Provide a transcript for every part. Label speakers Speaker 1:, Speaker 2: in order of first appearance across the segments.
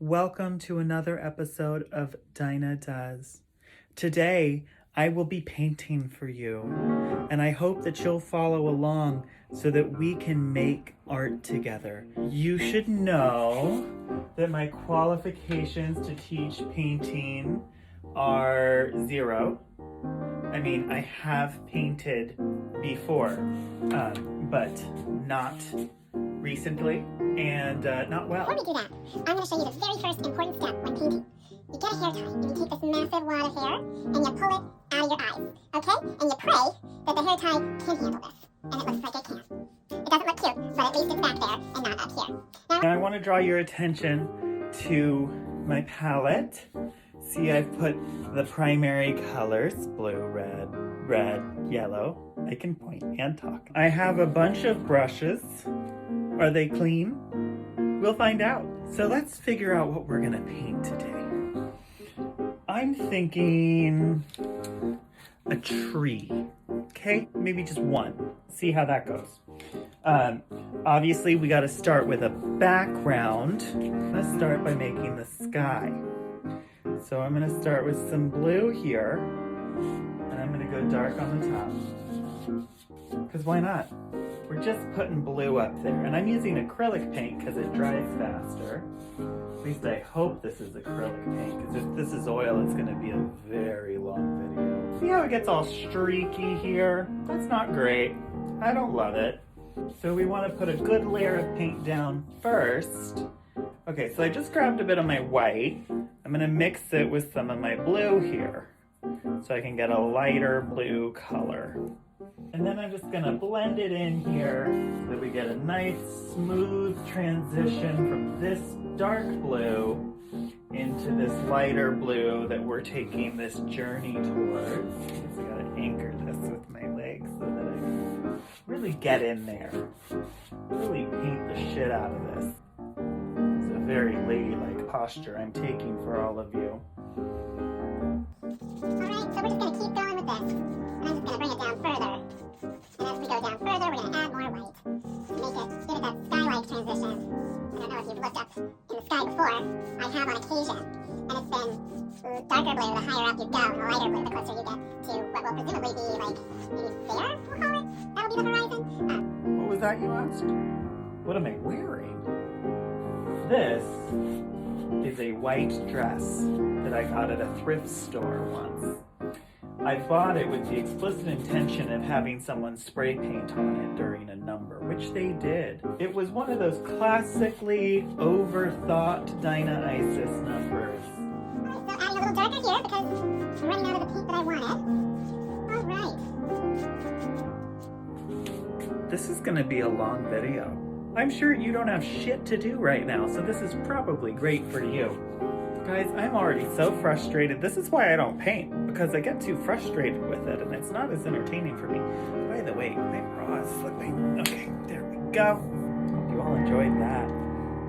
Speaker 1: Welcome to another episode of Dina Does. Today, I will be painting for you, and I hope that you'll follow along so that we can make art together. You should know that my qualifications to teach painting are 0. I mean, I have painted before, but not recently and not well.
Speaker 2: Before we do that, I'm going to show you the very first important step when painting. You get a hair tie, and you take this massive wad of hair, and you pull it out of your eyes, okay? And you pray that the hair tie can handle this. And it looks like it can. It doesn't look cute, but at least it's back there and not up here.
Speaker 1: Now I want to draw your attention to my palette. See, I've put the primary colors, blue, red, yellow. I can point and talk. I have a bunch of brushes. Are they clean? We'll find out. So let's figure out what we're gonna paint today. I'm thinking a tree, okay? Maybe just one. See how that goes. Obviously we gotta start with a background. Let's start by making the sky. So I'm gonna start with some blue here, and I'm gonna go dark on the top. Because why not? We're just putting blue up there, and I'm using acrylic paint because it dries faster. At least I hope this is acrylic paint, because if this is oil, it's gonna be a very long video. See how it gets all streaky here? That's not great. I don't love it. So we want to put a good layer of paint down first. Okay, so I just grabbed a bit of my white. I'm gonna mix it with some of my blue here, so I can get a lighter blue color. And then I'm just gonna blend it in here so that we get a nice smooth transition from this dark blue into this lighter blue that we're taking this journey towards. I gotta anchor this with my legs so that I can really get in there. Really paint the shit out of this. It's a very ladylike posture I'm taking for all of you.
Speaker 2: Alright, so we're just going to keep going with this. And I'm just going to bring it down further. And as we go down further, we're going to add more white. To make it, give it that sky-like transition. I don't know if you've looked up in the sky before. I have on occasion. And it's been darker blue the higher up you go, and the lighter blue the closer you get to what will presumably be like, maybe there, we'll call it? That'll be the horizon.
Speaker 1: What was that you asked? What am I wearing? This is a white dress that I got at a thrift store once. I bought it with the explicit intention of having someone spray paint on it during a number, which they did. It was one of those classically overthought Dina Isis numbers.
Speaker 2: Alright, so adding a little darker here because I'm running out of the paint that I wanted. Alright.
Speaker 1: This is gonna be a long video. I'm sure you don't have shit to do right now, so this is probably great for you. Guys, I'm already so frustrated. This is why I don't paint, because I get too frustrated with it, and it's not as entertaining for me. By the way, my bra is slipping. Okay, there we go. Hope you all enjoyed that.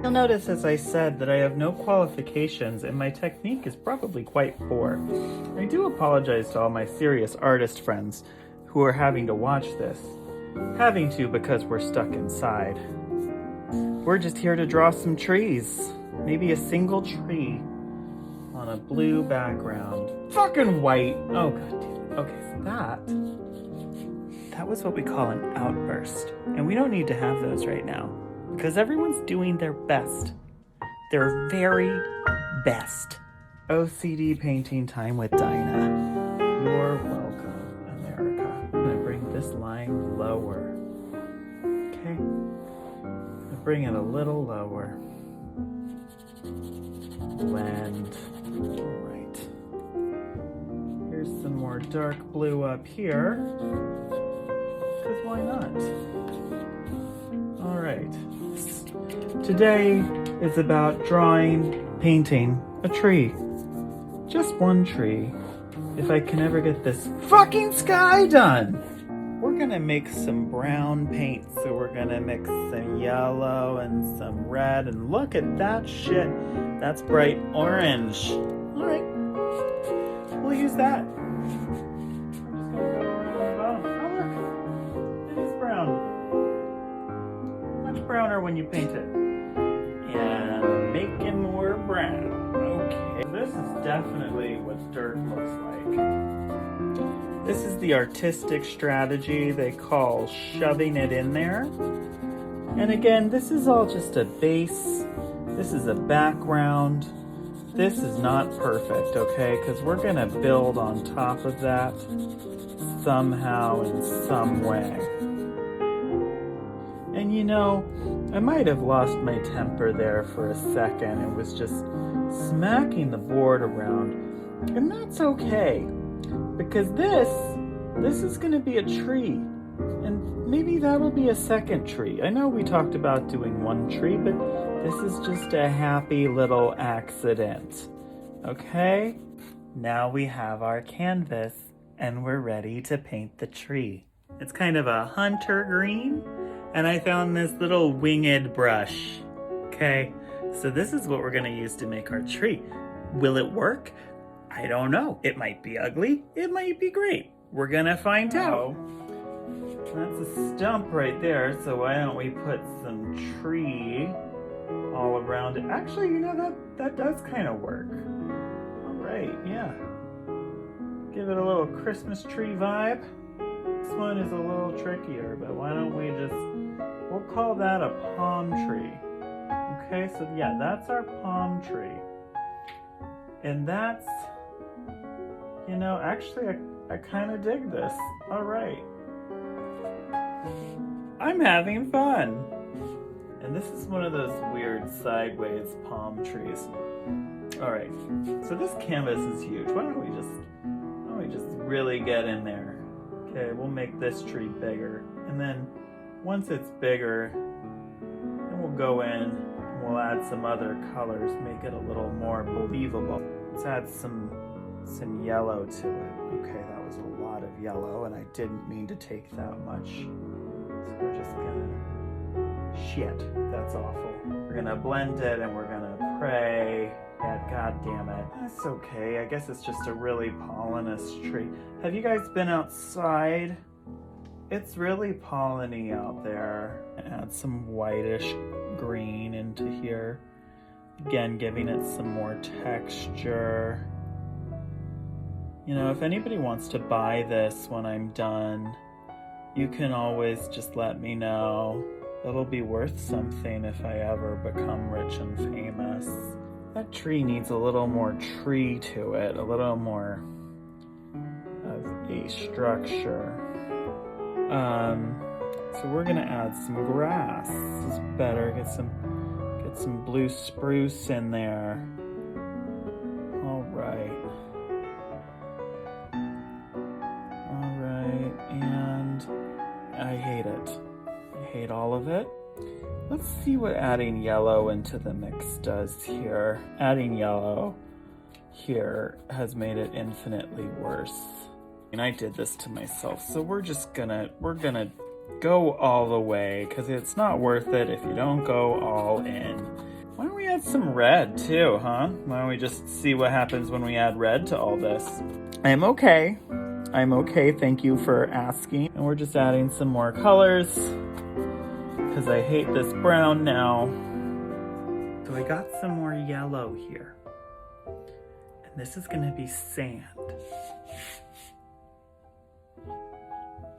Speaker 1: You'll notice, as I said, that I have no qualifications, and my technique is probably quite poor. I do apologize to all my serious artist friends who are having to watch this. Having to because we're stuck inside. We're just here to draw some trees. Maybe a single tree on a blue background. Fucking white! Oh god damn it. Okay, so that was what we call an outburst. And we don't need to have those right now. Because everyone's doing their best. Their very best. OCD painting time with Dina. You're welcome, America. I'm gonna bring this line lower. Okay? Bring it a little lower. Blend. Alright. Here's some more dark blue up here. Because why not? Alright. Today is about painting a tree. Just one tree. If I can ever get this fucking sky done! We're gonna make some brown paint, so we're gonna mix some yellow and some red, and look at that shit. That's bright orange. Alright, we'll use that. We're just gonna go around the bottom. Oh look, it is brown. Much browner when you paint it. And make it more brown. is definitely what dirt looks like. This is the artistic strategy they call shoving it in there. And again, this is all just a base. This is a background. This is not perfect, okay? Because we're gonna build on top of that somehow in some way. And you know, I might have lost my temper there for a second. It was just smacking the board around. And that's okay. Because this is gonna be a tree. And maybe that'll be a second tree. I know we talked about doing one tree, but this is just a happy little accident. Okay? Now we have our canvas and we're ready to paint the tree. It's kind of a hunter green, and I found this little winged brush. Okay, so this is what we're gonna use to make our tree. Will it work? I don't know. It might be ugly, it might be great. We're gonna find out. That's a stump right there, so why don't we put some tree all around it. Actually, you know, that does kind of work. All right, yeah. Give it a little Christmas tree vibe. This one is a little trickier, but why don't we we'll call that a palm tree. Okay, so yeah, that's our palm tree. And that's, you know, actually I kind of dig this. All right. I'm having fun. And this is one of those weird sideways palm trees. All right, so this canvas is huge. Why don't we just really get in there? Okay, we'll make this tree bigger. And then once it's bigger, then we'll go in and we'll add some other colors, make it a little more believable. Let's add some yellow to it. Okay, that was a lot of yellow and I didn't mean to take that much. So we're just gonna, shit, that's awful. We're gonna blend it and we're gonna pray. God damn it. That's okay. I guess it's just a really pollenous tree. Have you guys been outside? It's really polleny out there. Add some whitish green into here. Again, giving it some more texture. You know, if anybody wants to buy this when I'm done, you can always just let me know. It'll be worth something if I ever become rich and famous. That tree needs a little more tree to it, a little more of a structure. So we're gonna add some grass. This is better. Get some blue spruce in there. All right, and I hate it. I hate all of it. Let's see what adding yellow into the mix does here. Adding yellow here has made it infinitely worse. And I did this to myself, so we're gonna go all the way, because it's not worth it if you don't go all in. Why don't we add some red too, huh? Why don't we just see what happens when we add red to all this? I'm okay, thank you for asking. And we're just adding some more colors, because I hate this brown now. So I got some more yellow here. And this is gonna be sand.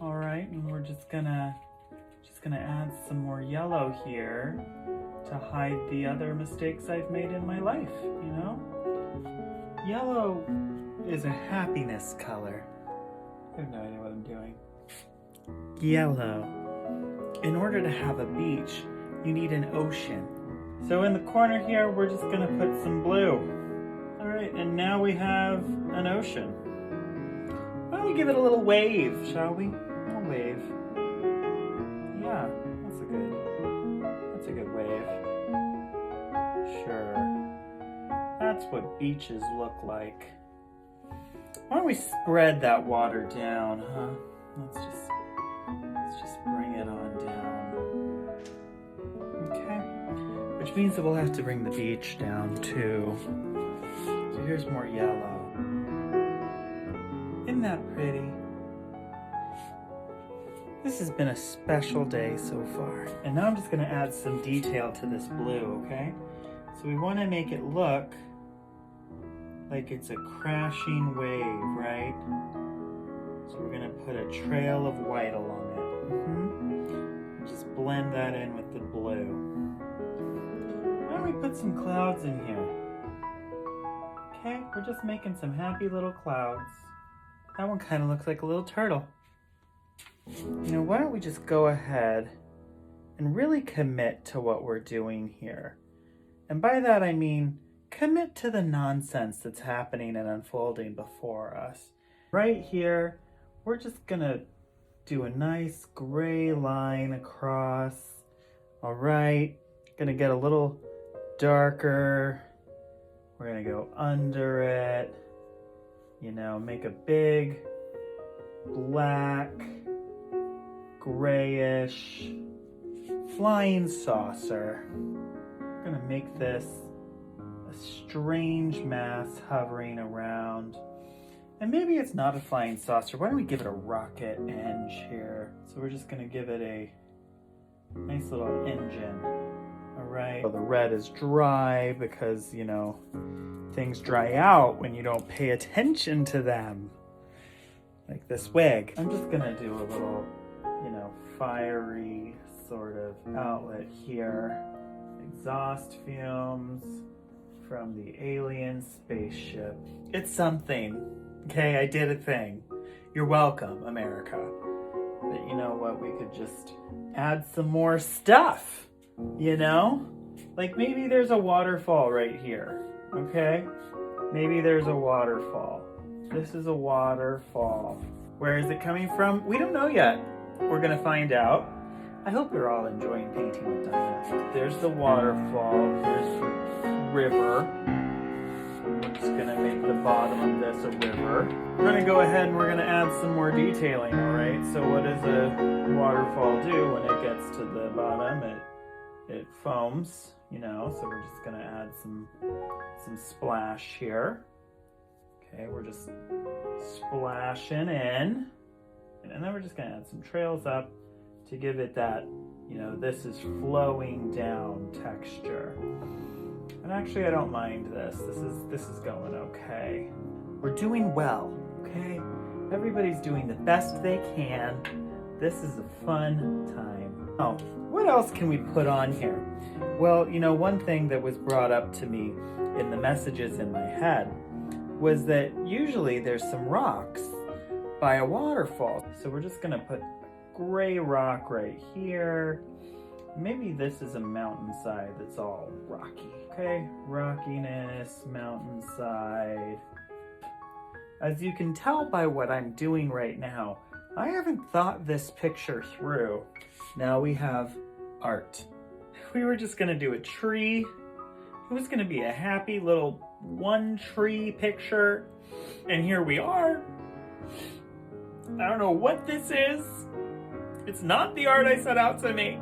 Speaker 1: All right, and we're just gonna add some more yellow here to hide the other mistakes I've made in my life, you know? Yellow is a happiness color. I have no idea what I'm doing. Yellow. In order to have a beach, you need an ocean. So in the corner here, we're just gonna put some blue. All right, and now we have an ocean. Why don't we give it a little wave, shall we? A little wave. Yeah, that's a good wave. Sure. That's what beaches look like. Why don't we spread that water down, huh? Let's just bring it on down. Okay. Which means that we'll have to bring the beach down too. So here's more yellow. Isn't that pretty? This has been a special day so far. And now I'm just gonna add some detail to this blue, okay? So we wanna make it look like it's a crashing wave, right? So we're gonna put a trail of white along it. Just blend that in with the blue. Why don't we put some clouds in here? Okay, we're just making some happy little clouds. That one kind of looks like a little turtle. You know, why don't we just go ahead and really commit to what we're doing here? And by that I mean, commit to the nonsense that's happening and unfolding before us. Right here, we're just gonna do a nice gray line across. All right, gonna get a little darker. We're gonna go under it, you know, make a big black, grayish flying saucer. We're gonna make this a strange mass hovering around. And maybe it's not a flying saucer. Why don't we give it a rocket eng here? So we're just gonna give it a nice little engine. All right. So the red is dry because, you know, things dry out when you don't pay attention to them. Like this wig. I'm just gonna do a little, you know, fiery sort of outlet here. Exhaust fumes from the alien spaceship. It's something. Okay, I did a thing. You're welcome, America. But you know what? We could just add some more stuff, you know? Like maybe there's a waterfall right here, okay? Maybe there's a waterfall. This is a waterfall. Where is it coming from? We don't know yet. We're gonna find out. I hope you're all enjoying painting with Dina. There's the waterfall. There's the river. We're just gonna make the bottom of this a river. We're gonna go ahead and we're gonna add some more detailing, all right? So what does a waterfall do when it gets to the bottom? It foams, you know, so we're just gonna add some splash here. Okay, we're just splashing in. And then we're just gonna add some trails up to give it that, you know, this is flowing down texture. And actually I don't mind this. This is going okay. We're doing well, okay? Everybody's doing the best they can. This is a fun time. Oh, what else can we put on here? Well, you know, one thing that was brought up to me in the messages in my head was that usually there's some rocks by a waterfall. So we're just gonna put a gray rock right here. Maybe this is a mountainside that's all rocky, okay? Rockiness, mountainside. As you can tell by what I'm doing right now, I haven't thought this picture through. Now we have art. We were just gonna do a tree. It was gonna be a happy little one tree picture. And here we are. I don't know what this is. It's not the art I set out to make.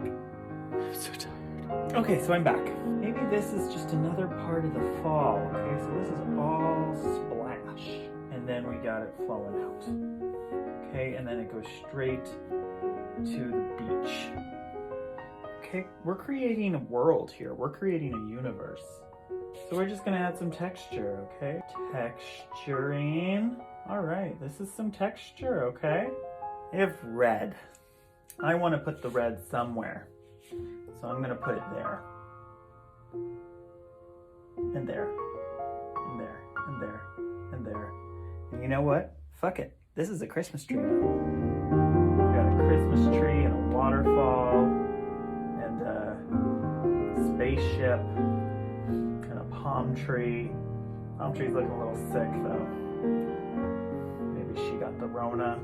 Speaker 1: I'm so tired. Okay, so I'm back. Maybe this is just another part of the fall. Okay, so this is all splash. And then we got it flowing out. Okay, and then it goes straight to the beach. Okay, we're creating a world here. We're creating a universe. So we're just gonna add some texture, okay? Texturing. All right, this is some texture, okay? I have red. I wanna put the red somewhere. So I'm gonna put it there. And there. And there. And there. And there. And you know what? Fuck it. This is a Christmas tree now. We've got a Christmas tree and a waterfall and a spaceship and a palm tree. Palm tree's looking a little sick though. Maybe she got the Rona.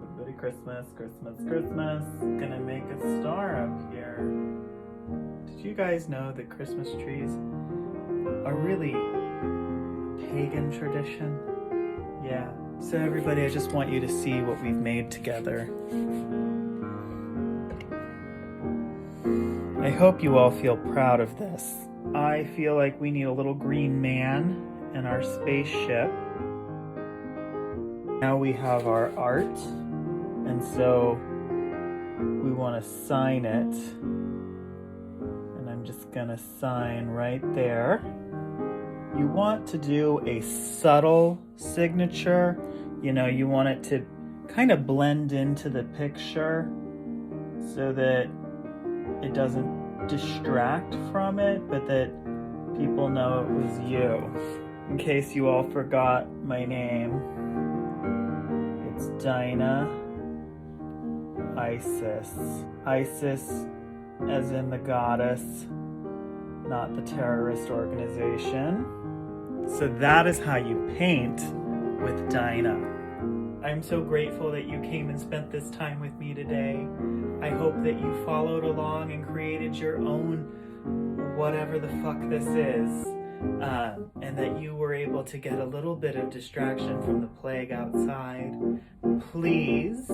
Speaker 1: Everybody Christmas, Christmas, Christmas. Gonna make a star up here. Did you guys know that Christmas trees are really a pagan tradition? Yeah. So everybody, I just want you to see what we've made together. I hope you all feel proud of this. I feel like we need a little green man in our spaceship. Now we have our art, and so we want to sign it. And I'm just gonna sign right there. You want to do a subtle signature. You know, you want it to kind of blend into the picture so that it doesn't distract from it, but that people know it was you. In case you all forgot my name, it's Dina Isis. Isis as in the goddess, not the terrorist organization. So that is how you paint with Dina. I'm so grateful that you came and spent this time with me today. I hope that you followed along and created your own whatever the fuck this is. And that you were able to get a little bit of distraction from the plague outside. Please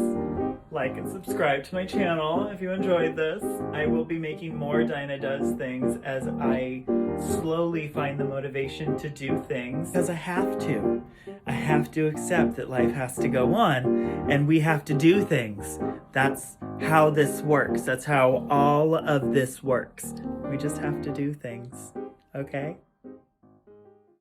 Speaker 1: like and subscribe to my channel if you enjoyed this. I will be making more Dina Does things as I slowly find the motivation to do things, because I have to. I have to accept that life has to go on and we have to do things. That's how this works. That's how all of this works. We just have to do things. Okay?